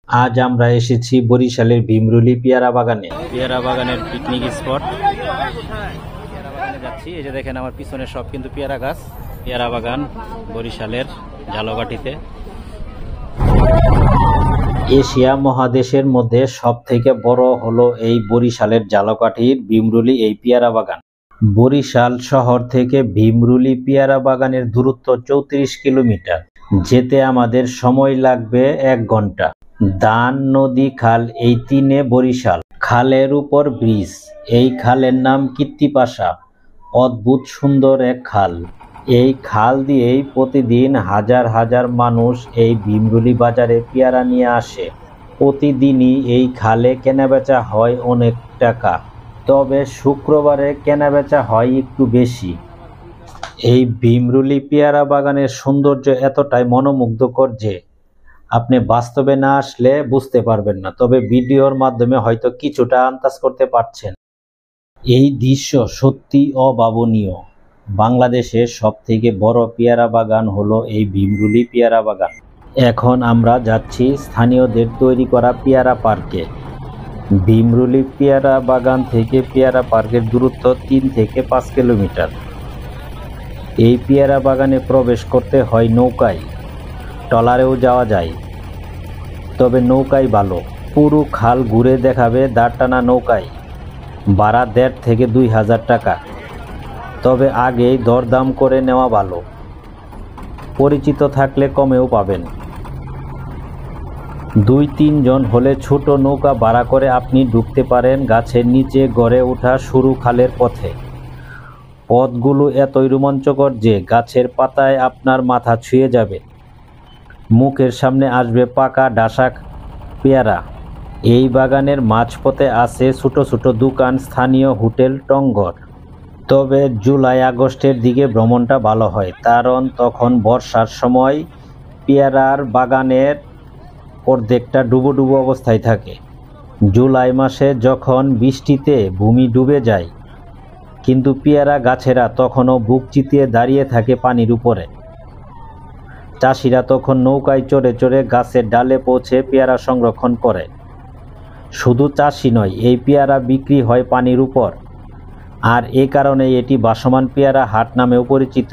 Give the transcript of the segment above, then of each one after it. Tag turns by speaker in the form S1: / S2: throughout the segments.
S1: আজ আমরা এসেছি বরিশালের ভীমরুলি পেয়ারা বাগানে। পেয়ারা বাগানের পিকনিক স্পট। পেয়ারা বাগানে যাচ্ছি, এই যে দেখেন আমার পিছনে সব কিন্তু পেয়ারা গাছ। পেয়ারা বাগান বরিশালের ঝালকাঠিতে। এশিয়া মহাদেশের মধ্যে সব থেকে বড় হলো এই বরিশালের ঝালকাঠির ভীমরুলি এই পেয়ারা বাগান। বরিশাল শহর থেকে ভীমরুলি পেয়ারা বাগানের দূরত্ব 34 কিলোমিটার। যেতে আমাদের সময় লাগবে 1 ঘন্টা। দান, নদী, খাল এই তিনে বরিশাল। খালের উপর ব্রিজ। এই খালের নাম কীর্তিপাশা। অদ্ভুত সুন্দর এক খাল। এই খাল দিয়েই প্রতিদিন হাজার হাজার মানুষ এই ভীমরুলি বাজারে পেয়ারা নিয়ে আসে। প্রতিদিনই এই খালে কেনাবেচা হয় অনেক টাকা, তবে শুক্রবারে কেনাবেচা হয় একটু বেশি। এই ভীমরুলি পেয়ারা বাগানের সৌন্দর্য এতটাই মনোমুগ্ধকর যে আপনি বাস্তবে না আসলে বুঝতে পারবেন না, তবে ভিডিওর মাধ্যমে হয়তো কিছুটা আন্দাজ করতে পারছেন। এই দৃশ্য সত্যি অভাবনীয়। বাংলাদেশের সবথেকে বড় পেয়ারা বাগান হলো এই ভীমরুলি পেয়ারা বাগান। এখন আমরা যাচ্ছি স্থানীয়দের তৈরি করা পেয়ারা পার্কে। ভীমরুলি পেয়ারা বাগান থেকে পেয়ারা পার্কের দূরত্ব 3 থেকে 5 কিলোমিটার। এই পেয়ারা বাগানে প্রবেশ করতে হয় নৌকায়। ট্রলারেও যাওয়া যায়, তবে নৌকাই ভালো। পুরো খাল ঘুরে দেখাবে দাঁড় টানা নৌকায়। ভাড়া 1,500 থেকে 2,000 টাকা, তবে আগেই দরদাম করে নেওয়া ভালো। পরিচিত থাকলে কমেও পাবেন। 2-3 জন হলে ছোট নৌকা ভাড়া করে আপনি ঢুকতে পারেন গাছের নিচে গড়ে ওঠা সরু খালের পথে। পথগুলো এতই রোমাঞ্চকর যে গাছের পাতায় আপনার মাথা ছুঁয়ে যাবে। মুখের সামনে আসবে পাকা ডাসা পেয়ারা। এই বাগানের মাঝপথে আছে ছোট ছোট দোকান, স্থানীয় হোটেল, টংঘর। তবে জুলাই-আগস্টের দিকে ভ্রমণটা ভালো হয়, কারণ তখন বর্ষার সময় পেয়ারার বাগানের অর্ধেকটা ডুবো ডুবো অবস্থায় থাকে। জুলাই মাসে যখন বৃষ্টিতে ভূমি ডুবে যায়, কিন্তু পেয়ারা গাছেরা তখনও বুক চিতিয়ে দাঁড়িয়ে থাকে পানির উপরে। চাষিরা তখন নৌকায় চড়ে চড়ে গাছের ডালে পৌঁছে পেয়ারা সংরক্ষণ করে। শুধু চাষি নয়, এই পেয়ারা বিক্রি হয় পানির উপর, আর এ কারণে এটি ভাসমান পেয়ারা হাট নামেও পরিচিত।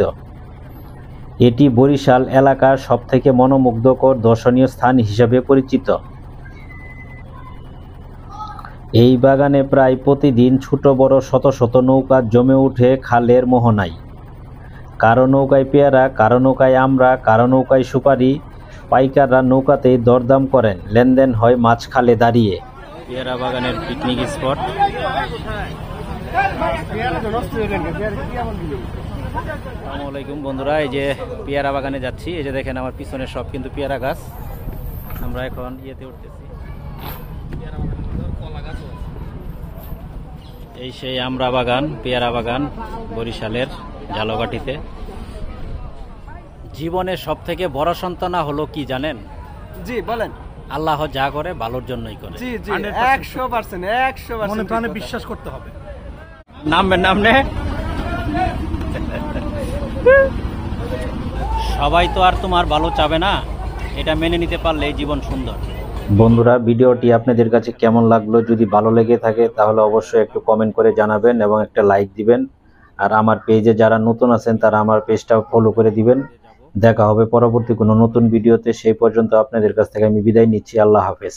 S1: এটি বরিশাল এলাকার সবথেকে মনোমুগ্ধকর দর্শনীয় স্থান হিসেবে পরিচিত। এই বাগানে প্রায় প্রতিদিন ছোট বড় শত শত নৌকা জমে ওঠে খালের মোহনায়। কারো নৌকায় পেয়ারা, কারো নৌকায় আমড়া, কারো নৌকায় সুপারি। পাইকাররা নৌকাতেই দরদাম করেন। লেনদেন হয় মাছ খালে দাঁড়িয়ে। পেয়ারা বাগানের পিকনিক স্পট। আসসালামু আলাইকুম বন্ধুরা, এই যে পেয়ারা বাগানে যাচ্ছি। এই যে দেখেন আমার পিছনে সব কিন্তু পেয়ারা গাছ। আমরা এখন ইয়েতে উঠতেছি। এই সেই আমড়া বাগান, পেয়ারা বাগান বরিশালের ঝালকাঠিতে। জীবনের সব থেকে বড় সান্ত্বনা হলো কি জানেন?
S2: জি বলেন।
S1: আল্লাহ যা করে ভালোর জন্যই করে।
S2: জি জি 100%
S3: মনে প্রাণে বিশ্বাস করতে হবে।
S1: নামবেন নামনে। সবাই তো আর তোমার ভালো চাবে না, এটা মেনে নিতে পারলে জীবন সুন্দর। বন্ধুরা, ভিডিওটি আপনাদের কাছে কেমন লাগলো? যদি ভালো লেগে থাকে তাহলে অবশ্যই একটু কমেন্ট করে জানাবেন এবং একটা লাইক দিবেন। আর আমার পেজে যারা নতুন আছেন তারা আমার পেজটা ফলো করে দিবেন। দেখা হবে পরবর্তী কোনো নতুন ভিডিওতে। সেই পর্যন্ত আপনাদের কাছ থেকে আমি বিদায় নিচ্ছি। আল্লাহ হাফেজ।